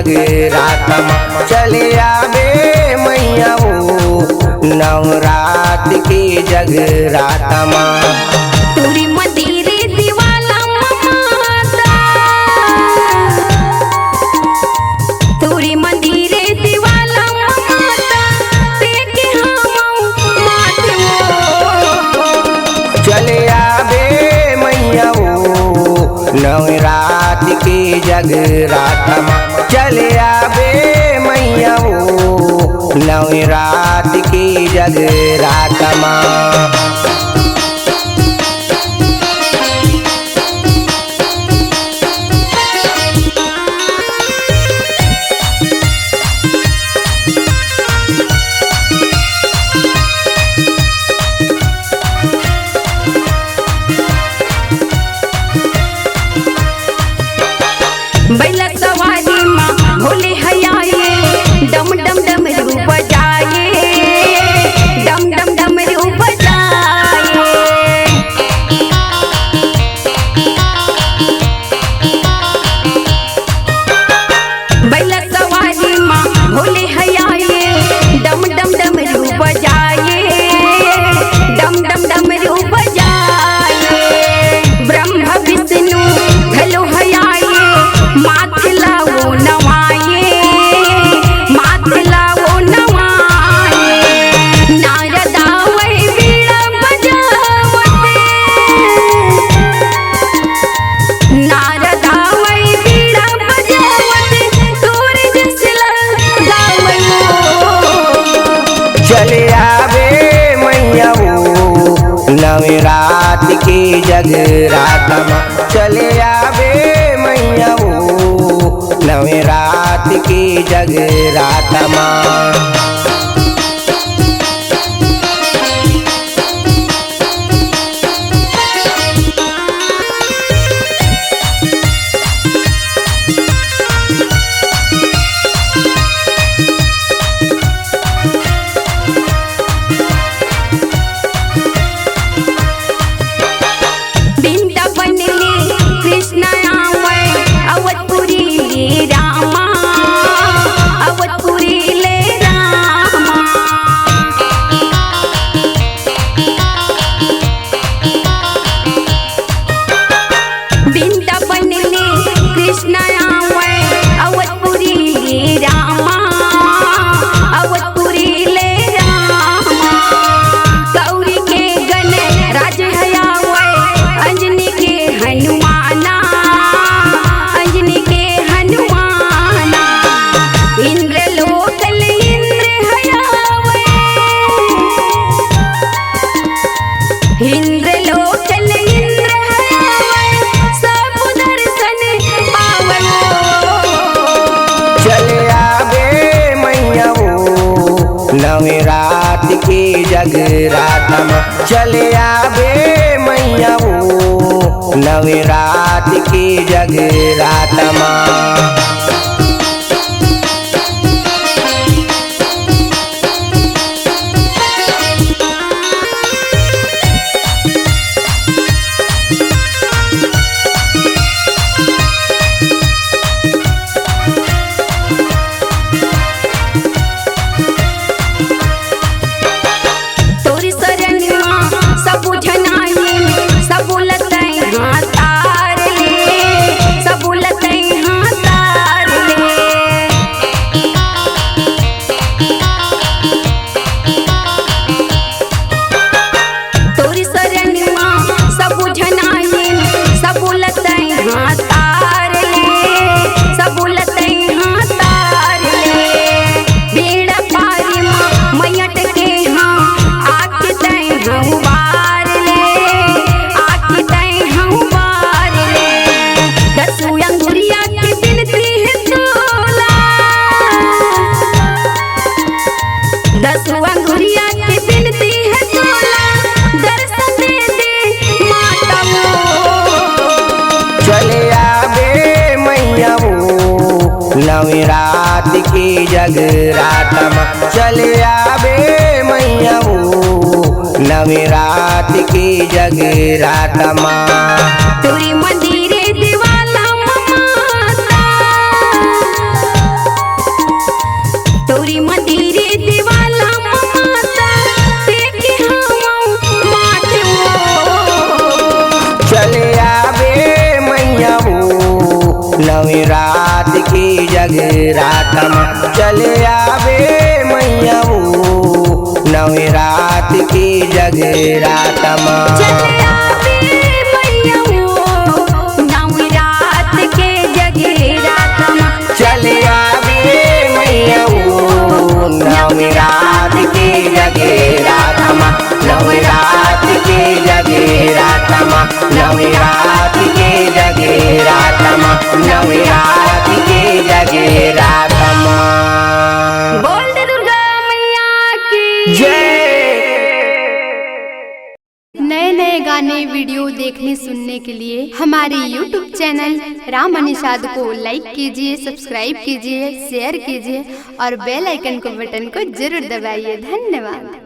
जगराता माँ चले आवे मैया वो नवरात के जगराता माँ। तोरी मंदिरे दीवाला माता, तोरी मंदिरे दीवाला माता देखे हम माथे वो चले आवे मैया वो नवरात के जगराता माँ चले आवे मैया वो नवरात के जगराता माँ। बैला सवारी माँ भोले हयाए डम डम डमरू बजाए, डम डम डमरू बजाए। बैला सवारी माँ भोले हयाए डम डम डमरू बजाए, डम डम डमरू बजाए। ब्रह्मा विष्णु घलो हयाए माथे लाओ नवाए, माथे लाओ नवाए। नारद आवे बीड़ा बजावते, नारद आवे बीड़ा बजावते तोरे जसला गावे चले आवे मैया वो नवरात के जगराता माँ चले आवे मैया वो नवरात के जगराता माँ। वृंदावन ले कृष्ण आवे अवधपुरी ले रामा, अवधपुरी ले रामा। वृंदावन ले कृष्ण आवे अवधपुरी ले रामा, अवधपुरी ले रामा। गौरी के गण राज हयावे अंजनी के हनुमाना, अंजनी के हनुमाना। इंद्र लोकल इंद्र हयावे, इंद्र लोकल इंद्र हयावे सब दर्शन पावे चले आवे मैया वो नवरात के जगराता माँ चले आवे मैया वो नवरात के जगराता माँ। तोरी शरण माँ सब जनाए सब लतै हाँ तार ले, सब लतै हाँ तार ले। तोरी शरण माँ सब जनाए सब लतै हाँ तार ले, सब लतै हाँ तार ले। बेड़ा पार माँ मैयट के हाँ आके तै हूँ बार ले, आके तै हूँ बार ले। दसू अंगुरिया के बिनती है तोला, दसू अंगुरिया के बिनती है तोला दर्शन दे माता वो चले आवे मैया वो नवरात के जगराता माँ चले आवे मैया वो नवरात के जगराता माँ। तोरी मंदिरे दीवाला माता, जगराता माँ चले आवे मैया वो नवरात के जगराता माँ चले आवे मैया वो नवरात के जगराता माँ चले आवे मैया वो नवरात के जगराता माँ नवरात के जगराता माँ नवरात के जगराता माँ नवरात के जगराता माँ बोल दे दुर्गा मैया की जय। नए नए गाने वीडियो देखने सुनने के लिए हमारे YouTube चैनल राम निषाद को लाइक कीजिए, सब्सक्राइब कीजिए, शेयर कीजिए और बेल आइकन को बटन को जरूर दबाइए। धन्यवाद।